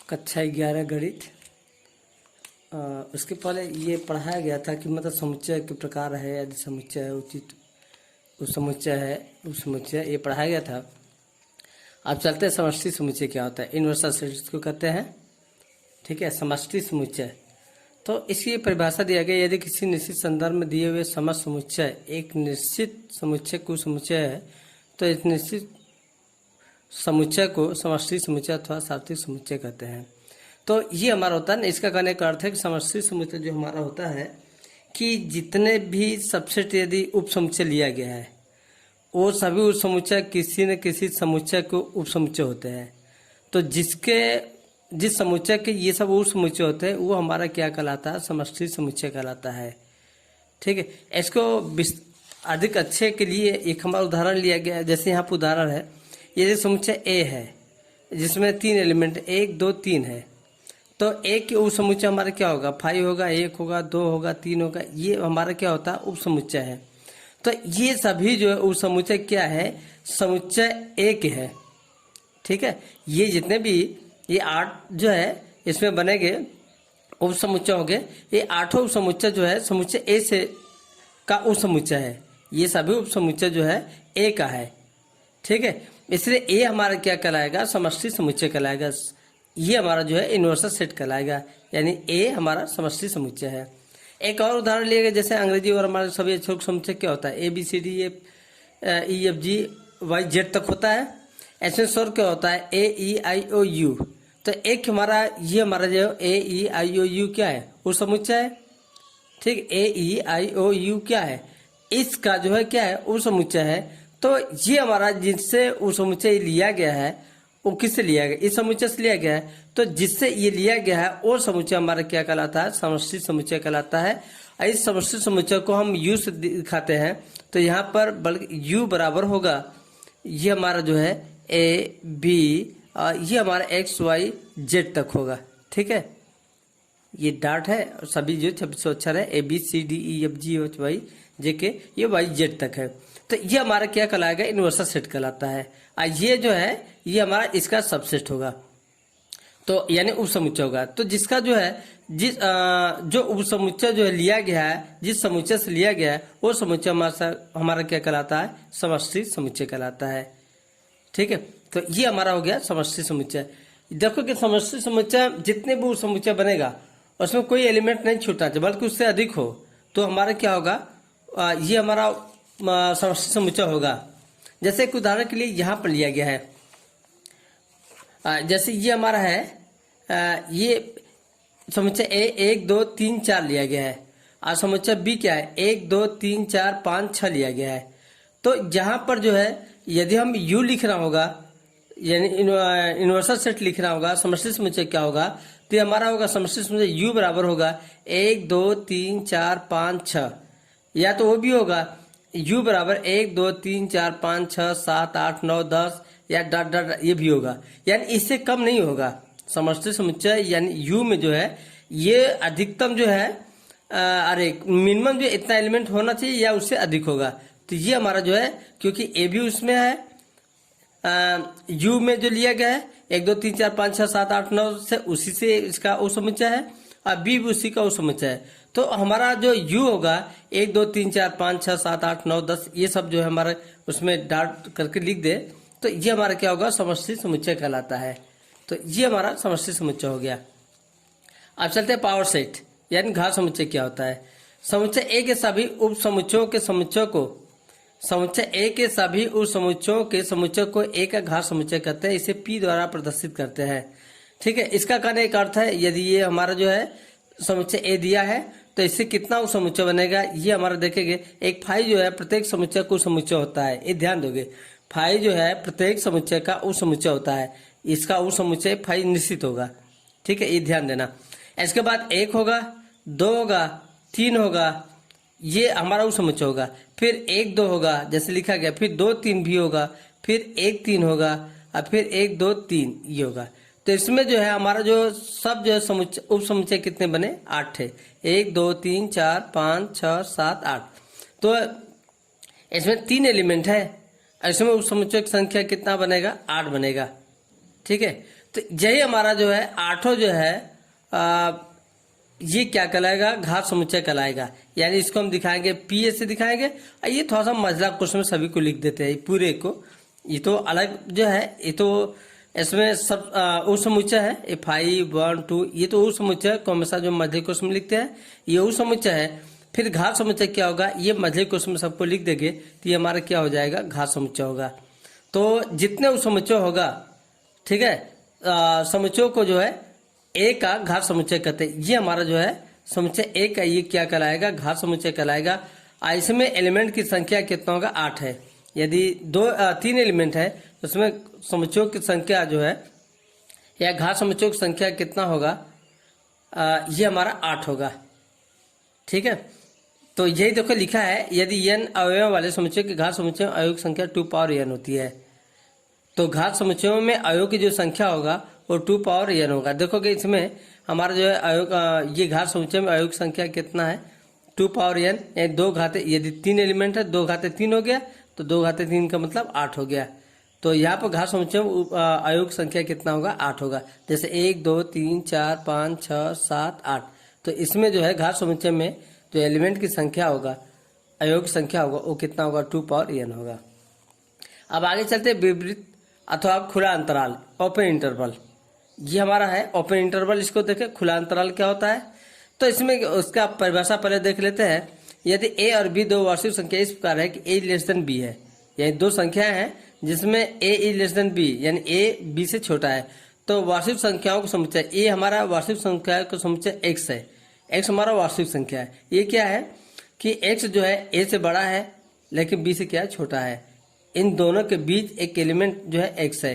कक्षा 11 गणित। उसके पहले ये पढ़ाया गया था कि मतलब समुच्चय के प्रकार है, यदि समुच्चय है उचित समुच्चय है, समुच्चय ये पढ़ाया गया था। अब चलते हैं समष्टि समुच्चय क्या होता है। इनवर्सल सेट्स को कहते हैं, ठीक है। समष्टि समुच्चय तो इसकी परिभाषा दिया गया, यदि किसी निश्चित संदर्भ में दिए हुए समस्त समुच्चय एक निश्चित समुच्चय को समुच्चय है तो इस निश्चित समुच्चय को समष्टि समुच्चय अथवा सार्वत्रिक समुच्चय कहते हैं। तो ये हमारा होता है। इसका कहने का अर्थ है कि समष्टि समुच्चय जो हमारा होता है कि जितने भी सबसेट यदि उप समुच्चय लिया गया है वो सभी उप समुच्चय किसी न किसी समुच्चय को उप समुच्चय होते हैं। तो जिस समुच्चय के ये सब उप समुच्चय होते हैं वो हमारा क्या कहलाता है, समष्टि समुच्चय कहलाता है, ठीक है। इसको अधिक अच्छे के लिए एक हमारा उदाहरण लिया गया है। जैसे यहाँ पर उदाहरण है, यदि समुच्चय ए है जिसमें 3 एलिमेंट 1 2 3 है, तो एक के उप समुच्चय हमारा क्या होगा, 5 होगा, 1 होगा, 2 होगा, 3 होगा। ये हमारा क्या होता है, उप समुच्चय है। तो ये सभी जो है उप समुच्चय क्या है, समुच्चय ए के है, ठीक है। ये जितने भी ये 8 जो है इसमें बनेंगे उप समुच्चय हो गए। ये 8 उप समुच्चय जो है समुच्चय ए से का उप समुच्चय है। ये सभी उप समुच्चय जो है ए का है, ठीक है। इसलिए ए हमारा क्या कहलाएगा, समष्टि समुच्चय कहलाएगा। ये हमारा जो है इनवर्सल सेट कहलाएगा, यानी ए हमारा समष्टि समुच्चय है। एक और उदाहरण लिया गया, जैसे अंग्रेजी और हमारे सभी अक्षरों समुच्चय क्या होता है, ABCD EFGY Z तक होता है। ऐसे स्वर क्या होता है, AEIOU। तो एक हमारा ये हमारा जो AEIOU क्या है, वो समुच्चय है, ठीक। AEIOU क्या है, इसका जो है क्या है, वो समुच्चय है। तो ये हमारा जिससे वो समुच्चय लिया गया है वो किससे लिया गया, इस समुच्चय से लिया गया है। तो जिससे ये लिया गया है वो समुच्चय हमारा क्या कहलाता है, समष्टि समुच्चय कहलाता है। इस समष्टि समुच्चय को हम U से दिखाते हैं। तो यहाँ पर बल्कि U बराबर होगा, ये हमारा जो है A B ये हमारा X Y Z तक होगा, ठीक है। ये डाट है और सभी जो 26 अक्षर है ABCDEFGHY JK ये YZ तक है। तो ये हमारा क्या कहलाएगा, इनवर्सल सेट कहलाता है। ये जो है ये हमारा इसका सबसेट होगा, तो यानी उप समुच्चय होगा। तो जिसका जो है जो उप समुच्चय जो है लिया गया है, जिस समुच्चय से लिया गया है वो समुच्चय हमारा क्या कहलाता है, समष्टि समुच्चय कहलाता है, ठीक है। तो ये हमारा हो गया समष्टि समुच्चय। देखो कि समष्टि समुच्चय जितने भी उप समुच्चय बनेगा उसमें कोई एलिमेंट नहीं छूटना चाहिए, बल्कि उससे अधिक हो तो हमारा क्या होगा, ये हमारा समष्टि समुच्चय होगा। जैसे एक उदाहरण के लिए यहाँ पर लिया गया है, जैसे ये हमारा है, ये समुच्चय ए 1 2 3 4 लिया गया है और समुच्चय बी क्या है, 1 2 3 4 5 6 लिया गया है। तो यहाँ पर जो है यदि हम U लिखना होगा, यानी इनवर्सल सेट लिखना होगा, समष्टि समुच्चय क्या होगा, तो ये हमारा होगा समष्टि समुच्चय U बराबर होगा 1 2 3 4 5 6, या तो वो भी होगा U बराबर 1 2 3 4 5 6 7 8 9 10, या डॉट डॉट ये भी होगा, यानी इससे कम नहीं होगा। समष्टि समुच्चय यानी U में जो है ये अधिकतम जो है अरे मिनिमम जो इतना एलिमेंट होना चाहिए या उससे अधिक होगा। तो ये हमारा जो है, क्योंकि ए भी उसमें है, U में जो लिया गया है 1 2 3 4 5 6 7 8 9 से उसी से इसका उप समुच्चय है और बी भी उसी का उप समुच्चय है। तो हमारा जो U होगा 1 2 3 4 5 6 7 8 9 10 ये सब जो है हमारे उसमें डॉट करके लिख दे, तो ये हमारा क्या होगा, समष्टि समुच्चय कहलाता है। तो ये हमारा समष्टि समुच्चय हो गया। अब चलते हैं पावर सेट, यानी घात समुच्चय क्या होता है। समुच्चय ए के सभी उप समुच्चयों के समुच्चय को समुच्चय ए के सभी उप समुच्चयों के समुच्चय को ए का घात समुच्चय कहते हैं। इसे P द्वारा प्रदर्शित करते हैं, ठीक है। इसका कहने का अर्थ है, यदि ये हमारा जो है समुच्चय ए दिया है तो इससे कितना उप समुच्चय बनेगा, ये हमारा देखेंगे। एक 5 जो है प्रत्येक समुच्चय को समुच्चय होता है, ये ध्यान दोगे। 5 जो है प्रत्येक समुच्चय का उप समुच्चय होता है, इसका उप समुच्चय 5 निश्चित होगा, ठीक है, ये ध्यान देना। इसके बाद 1 होगा, 2 होगा, 3 होगा, ये हमारा उप समुच्चय होगा। फिर 1 2 होगा जैसे लिखा गया, फिर 2 3 भी होगा, फिर 1 3 होगा और फिर 1 2 3 ये होगा। तो इसमें जो है हमारा जो सब जो है समुच्चय उप समुच्चय कितने बने, 8 है। 1 2 3 4 5 6 7 8। तो इसमें 3 एलिमेंट है, इसमें उप समुच्चय की संख्या कितना बनेगा, 8 बनेगा, ठीक है। तो यही हमारा जो है आठों जो है ये क्या कहलाएगा, घात समुच्चय कहलाएगा। यानी इसको हम दिखाएंगे पी ए से दिखाएंगे। और ये थोड़ा सा मजला क्वेश्चन में सभी को लिख देते हैं पूरे को, ये तो अलग जो है, ये तो इसमें सब वो समुच्चय है, ये 5 1 2, ये तो वो समुच्चय को हमेशा जो मध्य क्वेश्चन में लिखते हैं ये वो समुच्चय है। फिर घात समुच्चय क्या होगा, ये मध्य क्वेश्चन में सबको लिख देंगे तो ये हमारा क्या हो जाएगा, घात समुच्चय होगा। तो जितने वो समुच्चय होगा, ठीक है, समुच्चयों को जो है ए का घात समुच्चय कहते हैं। ये हमारा जो है समुच्चय ए का ये क्या कहलाएगा, घात समुच्चय कहलाएगा। इसमें एलिमेंट की संख्या कितना होगा, 8 है। यदि 3 एलिमेंट है तो उसमें समुच्चयों की संख्या जो है या घात समुच्चयों की संख्या कितना होगा, ये हमारा 8 होगा। ठीक है, तो यही देखो लिखा है, यदि n अवयवों वाले समुच्चय की घात समुच्चय अवयव की संख्या 2 पावर n होती है, तो घात समुच्चयों में अवयव की जो संख्या होगा वो 2 पावर n होगा। देखोगे इसमें हमारा जो है अवयव, ये घात समुच्चय में अवयव की संख्या कितना है, 2 पावर n, यानी 2 घाते, यदि 3 एलिमेंट है 2 घाते 3 हो गया, तो 2 घाते 3 का मतलब 8 हो गया। तो यहाँ पर घात समुच्चय में अवयव की संख्या कितना होगा, 8 होगा। जैसे 1 2 3 4 5 6 7 8, तो इसमें जो है घात समुच्चय में जो एलिमेंट की संख्या होगा, अवयव की संख्या होगा, वो कितना होगा, 2 पावर n होगा। अब आगे चलते विपरीत अथवा खुला अंतराल, ओपन इंटरवल। ये हमारा है ओपन इंटरवल। इसको देखें, खुला अंतराल क्या होता है, तो इसमें उसका परिभाषा पहले देख लेते हैं। यदि ए और बी दो वास्तविक संख्या इस प्रकार है कि ए लेस देन बी है, यानी दो संख्याएं हैं जिसमें ए इज लेस देन बी, यानी ए बी से छोटा है, तो वास्तविक संख्याओं को समुच्चय, ए हमारा वास्तविक संख्या को समुच्चय एक्स है, एक्स हमारा वास्तविक संख्या है। ये क्या है कि एक्स जो है ए से बड़ा है लेकिन बी से क्या है, छोटा है। इन दोनों के बीच एक एलिमेंट जो है एक्स है,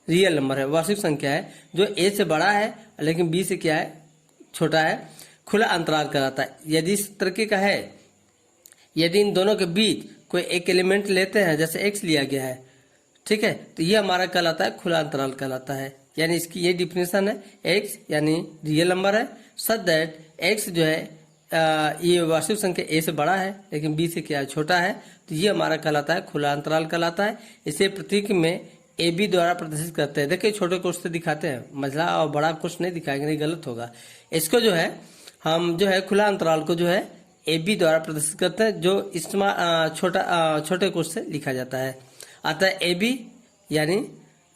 रियल नंबर है, वास्तविक संख्या है, जो ए से बड़ा है लेकिन बी से क्या है, छोटा है, खुला अंतराल कहलाता है। यदि इस तरीके का है, यदि इन दोनों के बीच कोई एक एलिमेंट लेते हैं, जैसे एक्स लिया गया है, ठीक है, तो ये हमारा कहलाता है खुला अंतराल कहलाता है। यानी इसकी ये डिफिनेशन है, एक्स यानी रियल नंबर है, सच दैट एक्स जो है ये वास्तविक संख्या ए से बड़ा है लेकिन बी से क्या है, छोटा है, तो ये हमारा कहलाता है खुला अंतराल कहलाता है। इसे प्रतीक में ए बी द्वारा प्रदर्शित करते हैं। देखिए छोटे कोष्ठ से दिखाते हैं, मझला और बड़ा कोष्ठ नहीं दिखाएंगे, नहीं गलत होगा। इसको जो है हम जो है खुला अंतराल को जो है ए बी द्वारा प्रदर्शित करते हैं, जो इस्तेमाल छोटे कोष्ठ से लिखा जाता है। अतः ए बी यानी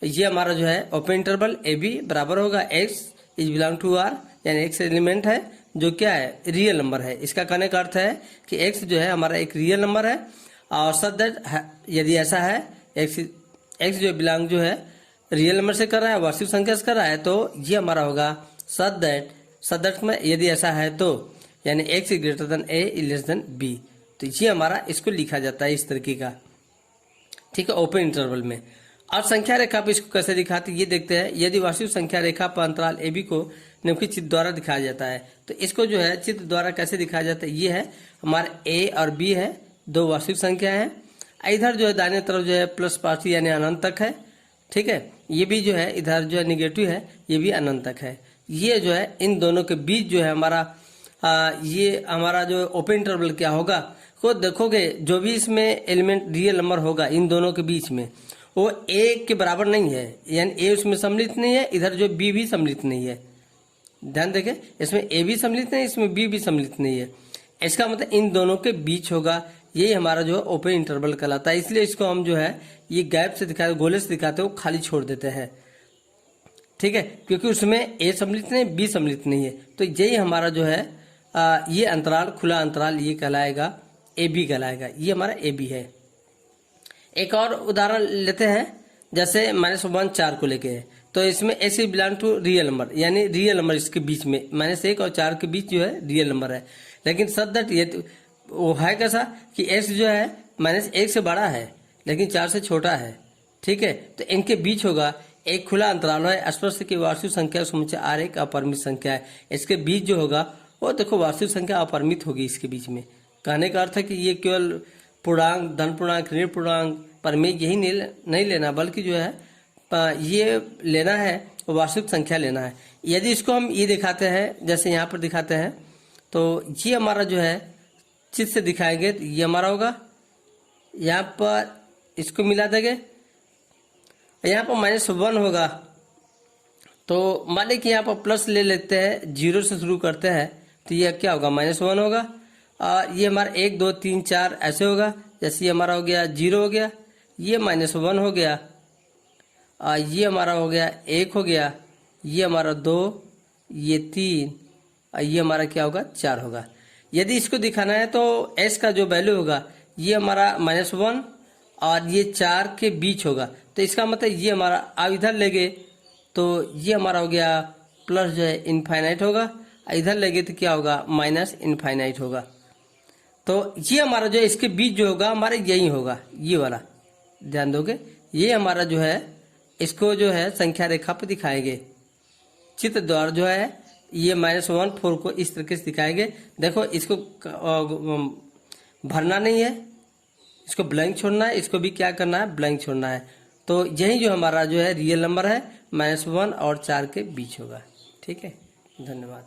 ये हमारा जो है ओपन इंटरवल ए बी बराबर होगा x is belong to R, यानी एक्स एलिमेंट है जो क्या है, रियल नंबर है। इसका कहने का अर्थ है कि एक्स जो है हमारा एक रियल नंबर है, और सच दैट यदि ऐसा है, एक्स जो बिलोंग जो है रियल नंबर से कर रहा है, वास्तविक संख्या से कर रहा है, तो ये हमारा होगा सच दैट में यदि ऐसा है तो, यानी x is greater than A is less than B, तो ये हमारा इसको लिखा जाता है इस तरीके का। ठीक है, ओपन इंटरवल में। अब संख्या रेखा पर इसको कैसे दिखाते ये देखते हैं। यदि वास्तविक संख्या रेखा पर अंतराल ए बी को निम्नलिखित चित्र द्वारा दिखाया जाता है, तो इसको जो है चित्र द्वारा कैसे दिखाया जाता है, ये है हमारे ए और बी है, दो वास्तविक संख्या है। इधर जो है दाहिने तरफ जो है प्लस पार्टी यानी अनंत तक है, ठीक है, ये भी जो है इधर जो है निगेटिव है, ये भी अनंत तक है। ये जो है इन दोनों के बीच जो है हमारा ये हमारा जो ओपन इंटरवल क्या होगा, को देखोगे जो भी इसमें एलिमेंट रियल नंबर होगा इन दोनों के बीच में, वो ए के बराबर नहीं है, यानी ए उसमें सम्मिलित नहीं है, इधर जो बी भी सम्मिलित नहीं है। ध्यान देखें, इसमें ए भी सम्मिलित नहीं है, इसमें बी भी सम्मिलित नहीं है। इसका मतलब इन दोनों के बीच होगा, यही हमारा जो ओपन इंटरवल कहलाता है। इसलिए इसको हम जो है ये गैप से दिखाते, गोले से दिखाते हो, खाली छोड़ देते हैं, ठीक है, क्योंकि उसमें ए सम्मिलित नहीं, बी सम्मिलित नहीं है। तो यही हमारा जो है ये अंतराल, खुला अंतराल, ये कहलाएगा ए बी कहलाएगा, ये हमारा ए बी है। एक और उदाहरण लेते हैं, जैसे -1 4 को लेके है, तो इसमें ऐसे बिलोंग टू रियल नंबर, यानी रियल नंबर इसके बीच में -1 और 4 के बीच जो है रियल नंबर है, लेकिन सच दैट ये वो है कैसा कि एक्स जो है -1 से बड़ा है लेकिन 4 से छोटा है, ठीक है, तो इनके बीच होगा एक खुला अंतराल है, स्पष्ट की वास्तविक संख्या समुच्चय आर एक अपरिमित संख्या है। इसके बीच जो होगा वो देखो वास्तविक संख्या अपरिमित होगी इसके बीच में। कहने का अर्थ है कि ये केवल पूर्णांक, धन पूर्णांक, ऋण पूर्णांक, परिमेय यही नहीं लेना, बल्कि जो है ये लेना है, वास्तविक संख्या लेना है। यदि इसको हम ये दिखाते हैं, जैसे यहाँ पर दिखाते हैं, तो ये हमारा जो है चित्र से दिखाएंगे तो ये हमारा होगा, यहाँ पर इसको मिला देंगे, यहाँ पर -1 होगा, तो मान लीजिए कि यहाँ पर प्लस ले लेते हैं, 0 से शुरू करते हैं, तो ये क्या होगा, -1 होगा। ये हमारा 1 2 3 4 ऐसे होगा। जैसे ये हमारा हो गया 0 हो गया, ये -1 हो गया, ये हमारा हो गया 1 हो गया, ये हमारा 2, ये 3, ये हमारा क्या होगा, 4 होगा। यदि इसको दिखाना है तो s का जो वैल्यू होगा ये हमारा -1 और ये 4 के बीच होगा। तो इसका मतलब ये हमारा, आप इधर ले गए तो ये हमारा हो गया प्लस जो है इनफाइनाइट होगा, इधर ले गए तो क्या होगा, माइनस इनफाइनाइट होगा। तो ये हमारा जो है इसके बीच जो होगा हमारे यही होगा, ये वाला ध्यान दोगे। ये हमारा जो है इसको जो है संख्या रेखा पर दिखाएंगे, चित्र द्वारा जो है ये -1 4 को इस तरीके से दिखाएंगे। देखो इसको भरना नहीं है, इसको ब्लैंक छोड़ना है, इसको भी क्या करना है, ब्लैंक छोड़ना है। तो यही जो हमारा जो है रियल नंबर है -1 और 4 के बीच होगा। ठीक है, धन्यवाद।